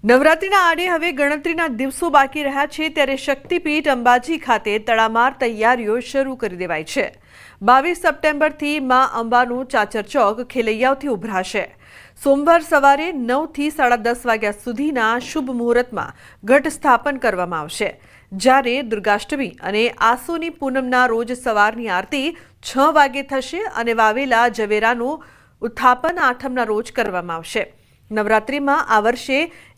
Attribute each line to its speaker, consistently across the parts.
Speaker 1: નવરાત્રીના આડે હવે ગણતરીના દિવસો બાકી રહ્યા છે ત્યારે શક્તિપીઠ અંબાજી ખાતે તડામાર તૈયારીઓ શરૂ કરી દેવાઈ છે। 22 સપ્ટેમ્બરથી માં અંબાનું ચાચર ચોક ખેલૈયાઓથી ઉભરાશે। સોમવાર સવારે 9 થી 10:30 વાગ્યા સુધીના શુભ મુહૂર્તમાં ઘટ સ્થાપન કરવામાં આવશે, જ્યારે દુર્ગાષ્ટમી અને આસોની પૂનમના રોજ સવારની આરતી 6 વાગે થશે અને વાવેલા ઝવેરાનું ઉત્થાપન આઠમના રોજ કરવામાં આવશે। નવરાત્રીમાં આ વર્ષે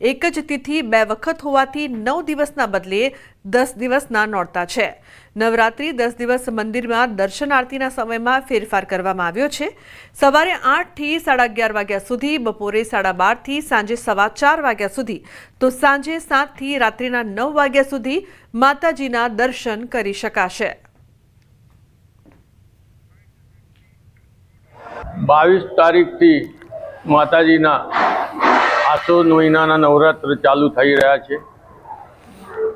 Speaker 1: એક જ તિથિ 2 વખત હોવાથી 9 દિવસના બદલે 10 દિવસના નોરતા છે। નવરાત્રી 10 દિવસ મંદિરમાં દર્શન આરતીના સમયમાં ફેરફાર કરવામાં આવ્યો છે। સવારે 8 થી 11:30 વાગ્યા સુધી, બપોરે 12:30 થી સાંજે 4:15 વાગ્યા સુધી, તો સાંજે 7 થી રાત્રિના 9 વાગ્યા સુધી માતાજીના દર્શન કરી શકાશે।
Speaker 2: 22 તારીખથી માતાજીના આસો મહિનાના નવરાત્ર ચાલુ થઈ રહ્યા છે।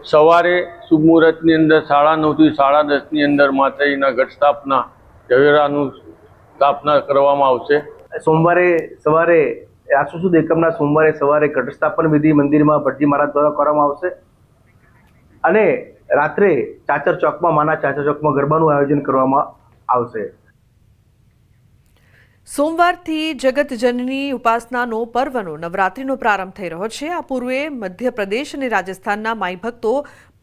Speaker 2: સવારે શુભ મુહૂર્તની અંદર 9:30 થી 10:30ની અંદર માતાજીના ઘટ સ્થાપના ઝવેરાનું સ્થાપના કરવામાં આવશે।
Speaker 3: સોમવારે સવારે આસો સુદ એકમના સોમવારે સવારે ઘટ સ્થાપન વિધિ મંદિરમાં ભટજી મહારાજ દ્વારા કરવામાં આવશે અને રાત્રે ચાચર ચોકમાં માના ચાચર ચોકમાં ગરબાનું આયોજન કરવામાં આવશે।
Speaker 1: સોમવારથી જગતજનની ઉપાસનાનો પર્વનો નવરાત્રીનો પ્રારંભ થઈ રહ્યો છે। આ પૂર્વે મધ્યપ્રદેશ અને રાજસ્થાનના માઈ ભક્તો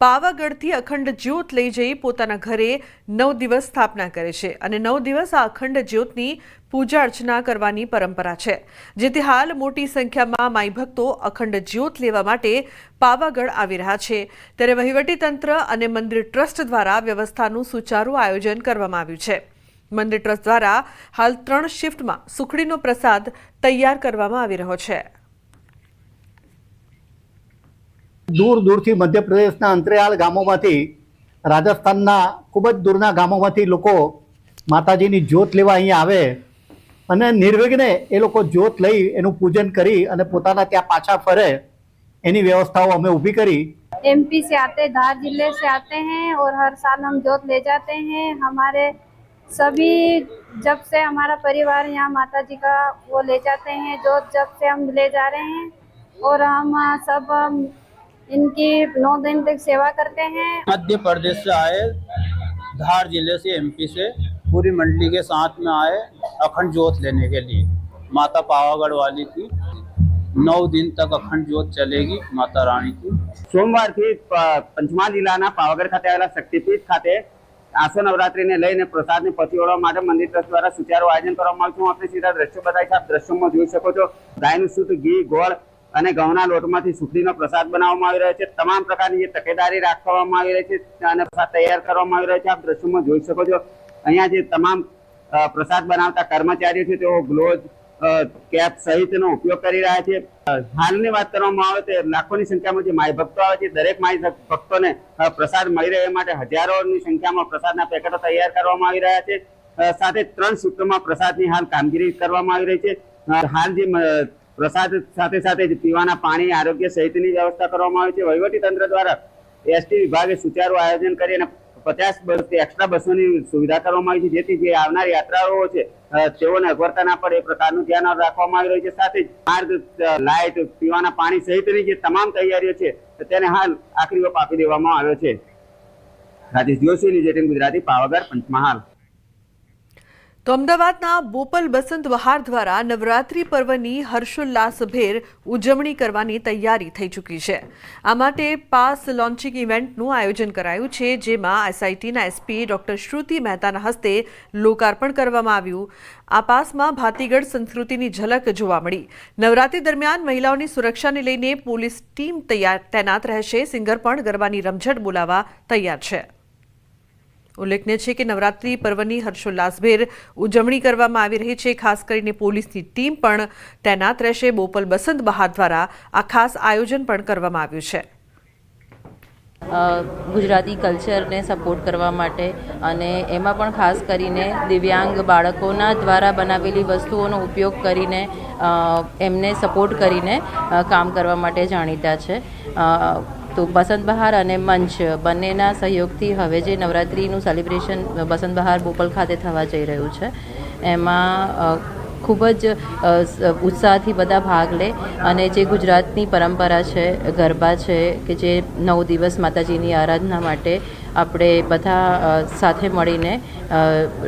Speaker 1: પાવાગઢથી અખંડ જ્યોત લઈ જઈ પોતાના ઘરે 9 દિવસ સ્થાપના કરે છે અને 9 દિવસ આ અખંડ જ્યોતની પૂજા અર્ચના કરવાની પરંપરા છે, જેથી હાલ મોટી સંખ્યામાં માઈ ભક્તો અખંડ જ્યોત લેવા માટે પાવાગઢ આવી રહ્યા છે। ત્યારે વહીવટીતંત્ર અને મંદિર ટ્રસ્ટ દ્વારા વ્યવસ્થાનું સુચારું આયોજન કરવામાં આવ્યું છે। મંદિર ટ્રસ્ટ દ્વારા હાલ 3 શિફ્ટમાં સુખડીનો પ્રસાદ તૈયાર કરવામાં આવી રહ્યો છે।
Speaker 4: દૂર દૂરથી મધ્યપ્રદેશના અંતરિયાળ ગામોમાંથી, રાજસ્થાનના ખૂબ જ દૂરના ગામોમાંથી લોકો માતાજીની જ્યોત લેવા અહીંયા આવે અને નિર્વિઘ્ને એ લોકો જ્યોત લઈ એનું પૂજન કરી અને પોતાના ત્યાં પાછા ફરે એની વ્યવસ્થાઓ અમે ઊભી કરી।
Speaker 5: एमपी से आते, धार जिले से आते हैं और हर साल हम जोत ले जाते हैं। हमारे सभी जब से हमारा परिवार यहाँ माता जी का वो ले जाते हैं जोत, जब से हम ले जा रहे हैं और हम सब इनकी 9 दिन तक सेवा करते हैं।
Speaker 6: मध्य प्रदेश से आए, धार जिले से, एमपी से पूरी मंडली के साथ में आए अखंड ज्योत लेने के लिए। माता पावागढ़ वाली की 9 दिन तक अखंड ज्योत चलेगी माता रानी की।
Speaker 7: સોમવારથી પંચમહાલ જિલ્લાના પાવાગઢ ખાતે આવેલા શક્તિપીઠ ખાતે આસો નવરાત્રીને લઈને પ્રસાદને પહોંચી વળવા માટે મંદિર ટ્રસ્ટ દ્વારા સુચારું આયોજન કરવામાં આવ્યું છે। આપણે સીધા દ્રશ્યો બતાવી છે, આપ દ્રશ્યોમાં જોઈ શકો છો ગાયનું શુદ્ધ ઘી, ગોળ અને ઘઉંના લોટમાંથી સુખડીનો પ્રસાદ બનાવવામાં આવી રહ્યો છે। તમામ પ્રકારની જે તકેદારી રાખવામાં આવી રહી છે અને પ્રસાદ તૈયાર કરવામાં આવી રહ્યો છે। આપ દ્રશ્યોમાં જોઈ શકો છો અહીંયા જે તમામ પ્રસાદ બનાવતા કર્મચારીઓ છે તેઓ ગ્લોવ્સ, કેપ સહિતનો ઉપયોગ કરી રહ્યા છે। હાલની વાત કરવામાં આવે તો લાખોની સંખ્યામાં જે માઈ ભક્તો આવે છે, દરેક માઈ ભક્તોને પ્રસાદ મળી રહે માટે હજારોની સંખ્યામાં પ્રસાદના પેકેટો તૈયાર કરવામાં આવી રહ્યા છે। સાથે 3 શિફ્ટોમાં પ્રસાદની હાલ કામગીરી કરવામાં આવી રહી છે। હાલ જે પ્રસાદ સાથે સાથે પીવાના પાણી, આરોગ્ય સહિતની વ્યવસ્થા કરવામાં આવી છે। વહીવટીતંત્ર દ્વારા એસટી વિભાગે સુચારું આયોજન કરી અને 50 બસ એક્સ્ટ્રા બસોની સુવિધા કરવામાં આવી છે, જેથી જે આવનાર યાત્રાળુઓ છે તેઓને અગવડતા ના પડે એ પ્રકારનું ધ્યાન રાખવામાં આવી રહ્યું છે। સાથે જ માર્ગ, લાઇટ, પીવાના પાણી સહિતની જે તમામ તૈયારીઓ છે તેને હાલ આખરી ઓપ આપી દેવામાં આવ્યો છે। રાજેશ જોશી, ન્યૂઝ 18 ગુજરાતી, પાવાગઢ, પંચમહાલ।
Speaker 1: તો અમદાવાદના બોપલ બસંત બહાર દ્વારા નવરાત્રી પર્વની હર્ષોલ્લાસભેર ઉજવણી કરવાની તૈયારી થઈ ચૂકી છે। આ માટે પાસ લોન્ચિંગ ઇવેન્ટનું આયોજન કરાયું છે, જેમાં એસઆઈટીના એસપી ડોક્ટર શ્રુતિ મહેતાના હસ્તે લોકાર્પણ કરવામાં આવ્યું। આ પાસમાં ભાતીગઢ સંસ્કૃતિની ઝલક જોવા મળી। નવરાત્રી દરમિયાન મહિલાઓની સુરક્ષાને લઈને પોલીસ ટીમ તૈનાત રહેશે। સિંગર પણ ગરબાની રમઝટ બોલાવવા તૈયાર છે। ઉલ્લેખનીય છે કે નવરાત્રી પર્વની હર્ષોલ્લાસભેર ઉજવણી કરવામાં આવી રહી છે। ખાસ કરીને પોલીસની ટીમ પણ તૈનાત રહેશે। બોપલ બસંત બહાર દ્વારા આ ખાસ આયોજન પણ કરવામાં આવ્યું છે।
Speaker 8: ગુજરાતી કલ્ચરને સપોર્ટ કરવા માટે અને એમાં પણ ખાસ કરીને દિવ્યાંગ બાળકોના દ્વારા બનાવેલી વસ્તુઓનો ઉપયોગ કરીને એમને સપોર્ટ કરીને કામ કરવા માટે જાણીતા છે। તો બસંત બહાર અને મંચ બંનેના સહયોગથી હવે જે નવરાત્રિનું સેલિબ્રેશન બસંત બહાર બોપલ ખાતે થવા જઈ રહ્યું છે, એમાં ખૂબ જ ઉત્સાહથી બધા ભાગ લે અને જે ગુજરાતની પરંપરા છે ગરબા છે કે જે 9 દિવસ માતાજીની આરાધના માટે આપણે બધા સાથે મળીને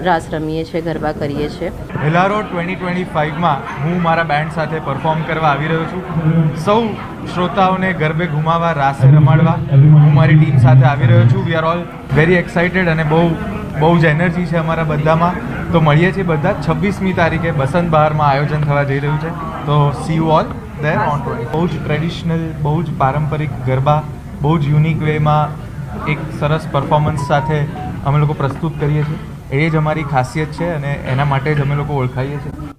Speaker 8: રાસ રમીએ છીએ, ગરબા કરીએ છીએ.
Speaker 9: હેલારો 2025માં હું મારા બેન્ડ સાથે પરફોર્મ કરવા આવી રહ્યો છું. સૌ શ્રોતાઓને ગરબે ઘુમાવવા, રાસે રમાડવા હું મારી ટીમ સાથે આવી રહ્યો છું. We are all very excited અને બહુ જ એનર્જી છે અમારા બધામાં. તો મળીએ છીએ બધા 26મી તારીખે બસંત બહારમાં આયોજન થવા જઈ રહ્યું છે. તો C you all there on 20. બહુ જ ટ્રેડિશનલ, બહુ જ પારંપરિક ગરબા, બહુ જ યુનિક વેમાં એક સરસ પરફોર્મન્સ સાથે અમે લોકો પ્રસ્તુત કરીએ છીએ. એ જ અમારી ખાસિયત છે અને એના માટે જ અમે લોકો ઓળખાઈએ છીએ.